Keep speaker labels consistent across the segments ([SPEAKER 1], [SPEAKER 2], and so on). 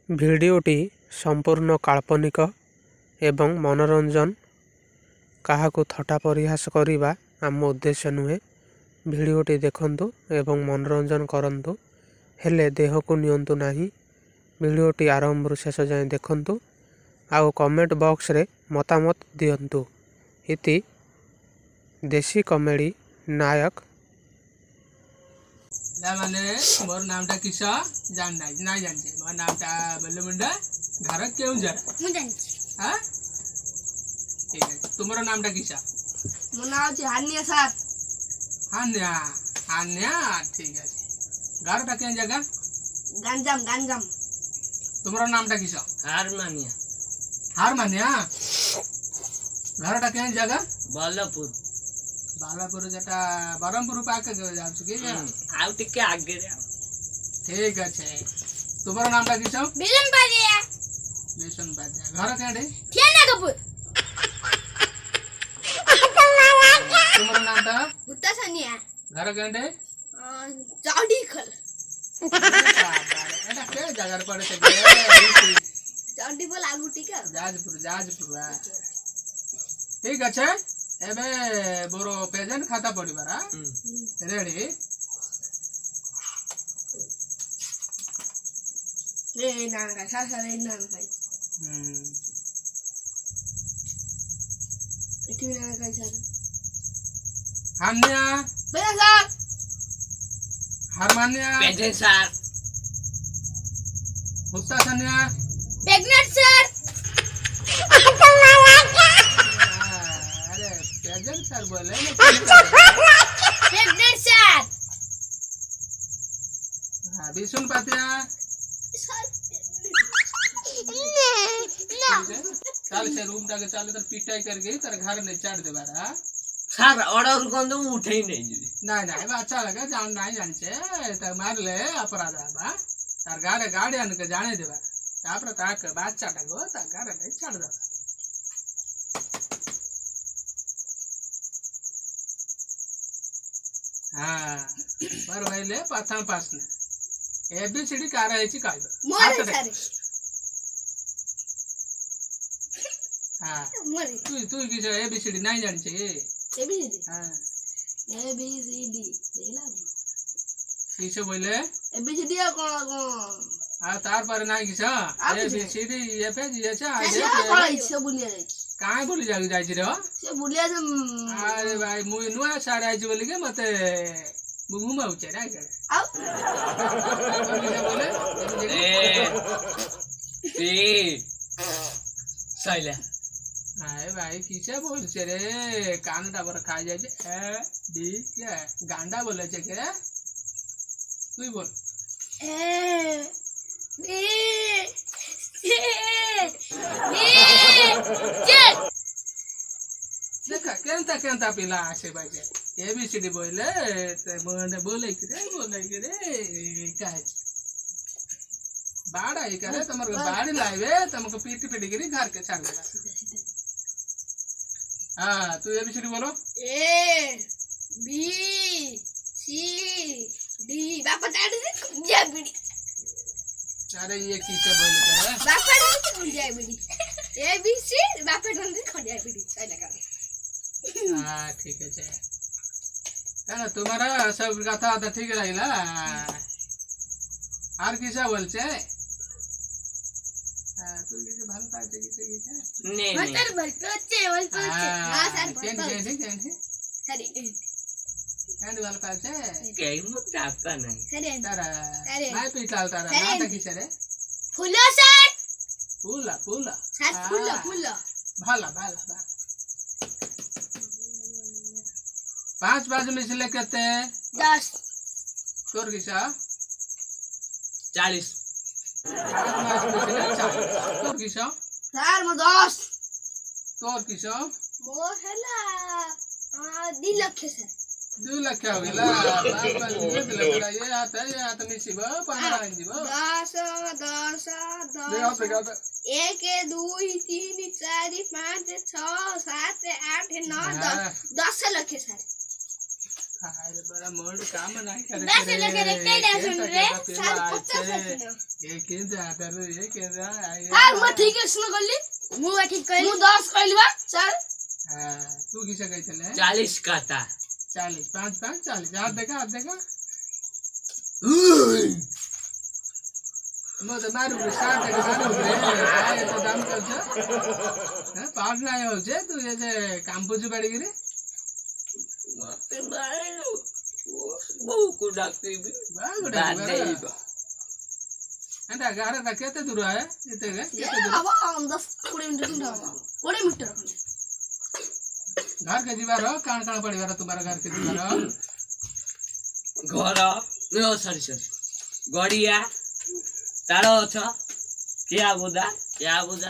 [SPEAKER 1] भिडियोटी संपूर्ण काल्पनिक एवं मनोरंजन काहाकू थट्टा परिहास करिबा आम उद्देश्य नुहे। भिडियोटी देखंतु एवं मनोरंजन करंतु हेले देह को नियंतु नाही। भिडियोटी आरंभ शेष जाए देखंतु आउ कमेंट बॉक्स रे मतामत दियंतु। इति देसी कॉमेडी नायक
[SPEAKER 2] माने मोर नामटा किस जान नहीं जानते मोर नामटा बल्ले मुंडा घर क्यों जरा
[SPEAKER 3] मु जानछि
[SPEAKER 2] हां ठीक है तुम्हारा नामटा किस
[SPEAKER 3] मो नाम छै हान्या सर
[SPEAKER 2] हान्या हान्या ठीक है घरटा केन जगह
[SPEAKER 3] गंजाम गंजाम
[SPEAKER 2] तुम्हारा नामटा किस
[SPEAKER 4] हारमानिया
[SPEAKER 2] हारमानिया घरटा केन जगह
[SPEAKER 4] बल्लभपुर
[SPEAKER 2] बालापुर जटा बरमपुर पाके जाछु के
[SPEAKER 4] आउ टिके आगे रे
[SPEAKER 2] ठीक है तुम्हारा नामटा किस
[SPEAKER 3] बिलन बाजिया
[SPEAKER 2] बेसन बाजा घर केडे
[SPEAKER 3] थियाना कपूर
[SPEAKER 2] तुम्हारा नामटा
[SPEAKER 3] उत्ता सनिया
[SPEAKER 2] घर केडे
[SPEAKER 3] चौडी खल
[SPEAKER 2] एटा के जगह पड़े से
[SPEAKER 3] चौडी बोल आगु टिका
[SPEAKER 2] जाजपुर ठीक अच्छे एबे बोरो प्रेजेंट खाता पड़िबारा रेडी
[SPEAKER 3] रे नान का सासा रे नान का इति नान का सर
[SPEAKER 2] हान्या
[SPEAKER 3] बेला सर
[SPEAKER 2] हारमान्या
[SPEAKER 4] पेंशन सर
[SPEAKER 2] हुत्ता सन्या
[SPEAKER 3] प्रेग्नेंट सर
[SPEAKER 2] अरे प्रेजेंट सर बोले
[SPEAKER 3] प्रेग्नेंट सर
[SPEAKER 2] हां बिसुन पातिया चल से रूम जाके चल तर पिटाई करके तर घर नहीं चढ़ देबारा
[SPEAKER 4] सर ऑर्डर कोन तो उठे ही नहीं जी
[SPEAKER 2] नहीं बा अच्छा लगा जान नहीं जानछे त मार ले अपराध बा तार गाड़े गाड़ी अन के जाने देबा तापर ताक बाच्चा टागो त घर नहीं चढ़ देबा हां पर भइले प्रथम प्रश्न एबीसीडी कार आइछि काइबो
[SPEAKER 3] मोरे सर
[SPEAKER 2] हां
[SPEAKER 3] मोरे
[SPEAKER 2] तू की जो एबीसीडी नहीं जानछे
[SPEAKER 3] एबीसीडी
[SPEAKER 2] हां
[SPEAKER 3] एबीसीडी बेला
[SPEAKER 2] किसे बोले
[SPEAKER 3] एबीसीडी को
[SPEAKER 2] आ तार पर नहीं किस एबीसीडी एफजी एच
[SPEAKER 3] आई से बुलिया
[SPEAKER 2] काहे बोली जाई रे
[SPEAKER 3] से बुलिया से
[SPEAKER 2] अरे भाई मुई नुआ सारे आइछि बोली के मते घुमा उचे रे
[SPEAKER 3] आओ
[SPEAKER 2] बोले
[SPEAKER 4] ए साइला
[SPEAKER 2] अरे भाई किसे बोल छे रे कान टावर खा जाय छे ए डी क्या गांडा बोले छे के तू बोल
[SPEAKER 3] A B C D J
[SPEAKER 2] देखा केनता पिला आसे बाजे एबीसीडी बोले ते बोले के रे काहे बाड़ा ही करे तमर बाड़ी लाइवे तमको पीटी गिरी घर के छाड़ देला हां तू एबीसीडी बोलो
[SPEAKER 3] ए बी सी डी बापा डाडी जा बिडी
[SPEAKER 2] अरे ये किसे बोले रे
[SPEAKER 3] बापा डाडी जा बिडी ए बी सी बापा डाडी खडिया बिडी साइला का
[SPEAKER 2] हां ठीक है ना तुम्हारा सब कथा तो ठीक रहिला और किसे बोलछे तू किसे भाल पाछे किसे
[SPEAKER 4] नहीं
[SPEAKER 3] मटर भलकोचे हां सर
[SPEAKER 2] केन
[SPEAKER 3] सरी
[SPEAKER 2] कैंडी वाला पाछे
[SPEAKER 4] कहीं मत जाता नहीं
[SPEAKER 3] सरी
[SPEAKER 2] तारा मैं पिटाल तारा
[SPEAKER 3] सरे।
[SPEAKER 2] नाटा किसे रे
[SPEAKER 3] फुलो सर
[SPEAKER 2] फूला
[SPEAKER 3] सर फुलो
[SPEAKER 2] भाला 5 मिसले कहते
[SPEAKER 3] 10
[SPEAKER 2] तोर किसा
[SPEAKER 4] 40
[SPEAKER 2] तोर किसा
[SPEAKER 3] सर मो 10
[SPEAKER 2] तोर किसा
[SPEAKER 3] मोर हला 2 लाख सर
[SPEAKER 2] 2 लाख हो गेला 5 मिसले ये आता मिसिबो 15 इंजिबो
[SPEAKER 3] 10 1 2 3 4 5 6 7 8 9 10 लाख सर
[SPEAKER 2] अरे बड़ा मोड़ काम नहीं करे
[SPEAKER 3] दस लगे रे केडा सुन रे साल
[SPEAKER 2] ये
[SPEAKER 3] 50
[SPEAKER 2] केंद्र आदर ये केंद्र
[SPEAKER 3] हां मैं ठीक है सुन गली मु ठीक कहली मु 10 कहली बा चल
[SPEAKER 2] हां तू किसे कहतले
[SPEAKER 4] 40 काटा
[SPEAKER 2] 40 5 5 40 हाथ देखा मत मारू रे साथ देखा मारू रे आए तो दाम करछ हां पार नाही हो जे तू ये जे काम बुझ पड़ी गिरे
[SPEAKER 4] मते भाई बहु को डाकते भी
[SPEAKER 2] बागडा अंडा गारे ता केते दूर है इते केते दूर
[SPEAKER 3] अब हम 10 20 मिनट दूर 20 मिनट
[SPEAKER 2] घर के दीवार कान कान पड़ीबार तुम्हारा घर के दीवार
[SPEAKER 4] घर यो सरी गड़िया तार अछ क्या बुदा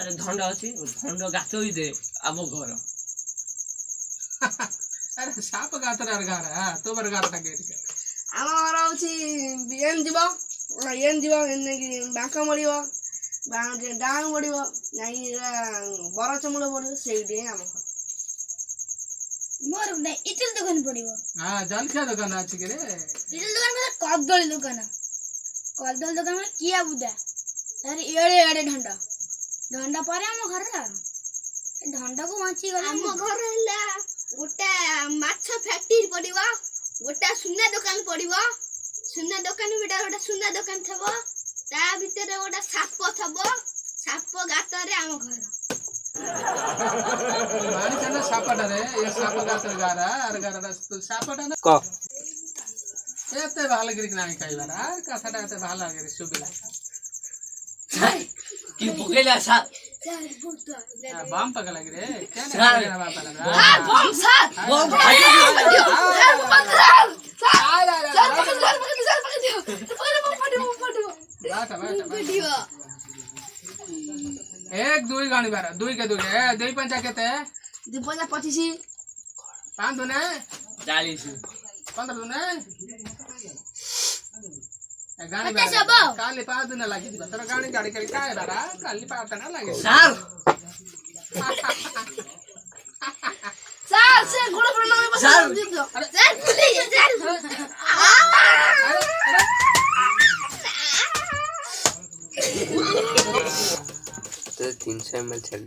[SPEAKER 4] रे धंड अछि धंड गातो ही दे आम घर
[SPEAKER 2] अरे साप गातर घर हां तो बर घर ता गेट के
[SPEAKER 3] আমার হচ্ছে বিএন দিব এন দিব এনে কি বাঁকা মরিব বাঁকে ডান মরিব নাই বড় চমড় পড়িব সেইটাই আমার মোর না ইটল দোকান পড়িব
[SPEAKER 2] हां जलखिया दुकान अछि के रे
[SPEAKER 3] ইটল দোকান মানে কদল দোকান মানে কিয়া বুদা আরে এড়ে এড়ে ঢন্ডা পরে ଆମ ঘরে ঢন্ডা को বাঁচি গলে ଆମ ঘরে ହେଲା গোটা মাছ ফ্যাক্টরি পড়িব গোটা সুনা দোকান পড়িব সুনা দোকান ভিতরে গোটা সুনা দোকান থব তা ভিতরে গোটা সাপ থব সাপ গাতরে ଆମ ঘর
[SPEAKER 2] मानी चना सापटा रे ये साप गातर गारा अर गारा तो सापटा ना
[SPEAKER 1] क
[SPEAKER 2] एते भाल गिरी नाही काईबार आर कथाटा एते भाल गिरी सुबिला
[SPEAKER 4] कि भुकेला सा
[SPEAKER 3] चार भूत
[SPEAKER 2] बम पकला गिरे केने
[SPEAKER 4] सार।
[SPEAKER 2] ना बम पकला
[SPEAKER 3] हां बम साथ
[SPEAKER 4] बम
[SPEAKER 2] एक दुई गाणी बार दुई के दुई ए दुई पंचा केते
[SPEAKER 3] दीपजा 25
[SPEAKER 2] पांच दुने
[SPEAKER 4] 40
[SPEAKER 2] 15 दुने गाणी
[SPEAKER 3] पचास
[SPEAKER 2] बार
[SPEAKER 3] अब।
[SPEAKER 2] काली पांच दुने लागी दिबा तर गाणी गाडी करी काय बारा काली पांच ना लागी
[SPEAKER 4] सार
[SPEAKER 3] सार से गुड़ प्रणाम में
[SPEAKER 4] सार।
[SPEAKER 3] दीदो सार खुली सार
[SPEAKER 1] तो 300 ml छल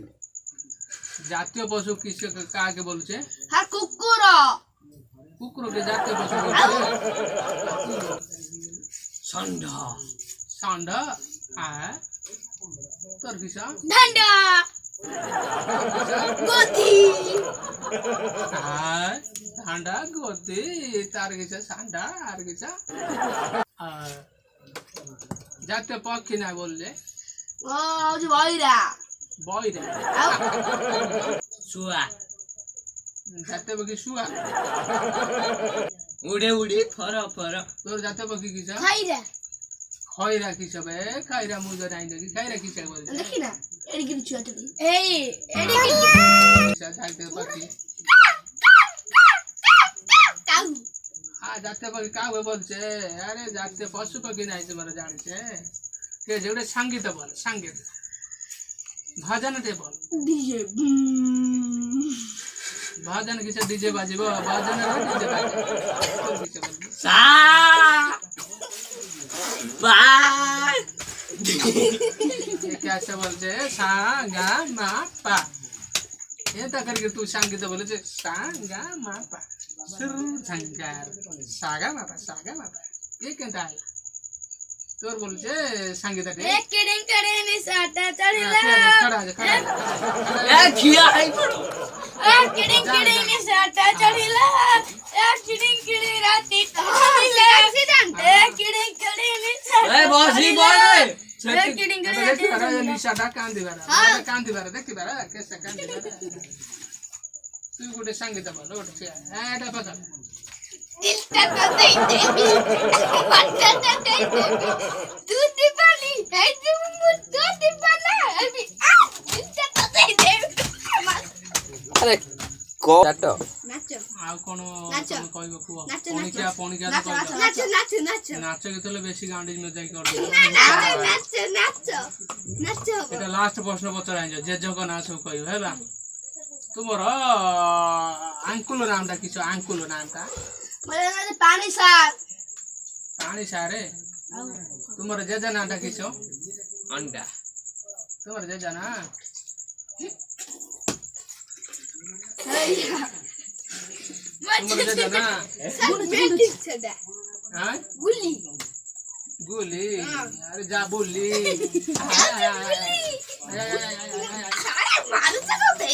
[SPEAKER 2] जातीय पशु किसे का के बोलछे
[SPEAKER 3] हां कुकुर
[SPEAKER 2] कुकुर के जातीय पशु बोलछे
[SPEAKER 4] संढ
[SPEAKER 2] सांड आ तोर किसा
[SPEAKER 3] ढंडा गोदी
[SPEAKER 2] आ सांडा गोती तार किसा सांडा आर किसा आ जातीय पक्षी ना बोलले
[SPEAKER 3] ओ जो भाईरा
[SPEAKER 2] बॉय रे
[SPEAKER 4] सुआ
[SPEAKER 2] जातीय पक्षी सुआ
[SPEAKER 4] उड़े फर
[SPEAKER 2] तोर जातीय पक्षी किसा
[SPEAKER 3] खाईरा
[SPEAKER 2] खैरा किसा बे खैरा मुजो नाही देखि खैरा किसा बोलछे
[SPEAKER 3] देखी ना एडी की छुआ तो ए एडी की
[SPEAKER 2] किसा जातीय पक्षी
[SPEAKER 3] काऊ
[SPEAKER 2] आ जातीय पक्षी का बोलछे अरे जातीय पशु पक्षी नाही से मरे जानिछे के जेडे संगीत बोल संगीत भजन ते बोल
[SPEAKER 3] डीजे
[SPEAKER 2] भजन किसे डीजे बाजिबो भजन रे डीजे बाजिबो किसे बोल
[SPEAKER 4] सा बा
[SPEAKER 2] ये कैसे बोलछे सा गा मा पा ये त करके तू संगीत बोलछे सा गा मा पा सुर झंकार सागा मा पा ये केंता है तोर बोलछे संगीत रे
[SPEAKER 3] एक किडिंग करे नि साटा चढ़िला
[SPEAKER 2] खड़ा
[SPEAKER 4] ए खिया है पड़ो
[SPEAKER 3] एक किडिंग करे नि साटा चढ़िला एक किडिंग राती चढ़िला एक किडिंग करे नि साटा
[SPEAKER 4] ए बसी बोल
[SPEAKER 3] एक किडिंग करे
[SPEAKER 2] देखि बारा निशाटा कान दिबारा देखि बारा कैसे कान दिबारा तू गुटे संगीत बोल ओट एटा पकड़
[SPEAKER 3] दिलटा तो दे पट्टा तो दे तू दीपाली है तू दीपाला अभी दिलटा तो दे
[SPEAKER 1] अरे को डाटो
[SPEAKER 3] नाचो
[SPEAKER 2] आ कोनो
[SPEAKER 3] नाचो।
[SPEAKER 2] तुम कहबो कुओ
[SPEAKER 3] नाचो,
[SPEAKER 2] पणिका
[SPEAKER 3] नाचो
[SPEAKER 2] तो
[SPEAKER 3] नाचो नाचो नाचो
[SPEAKER 2] नाच गीतले बेसी गांडी में जाई कर
[SPEAKER 3] नाचो नाचो नाचो
[SPEAKER 2] एटा लास्ट प्रश्न पचराइ जे जको नाच कहबो हेला तुमर आंकुल नामटा किछो आंकुल नामटा
[SPEAKER 3] बोले पानी सार
[SPEAKER 2] पानी सारे तुम्हारे जेजा ना किसो
[SPEAKER 4] अंडा
[SPEAKER 2] तुम्हारे जेजा ना तुम्हारे जेजा ना हाँ
[SPEAKER 3] गुल्ली
[SPEAKER 2] गुली अरे जा बोली
[SPEAKER 3] मारू सकते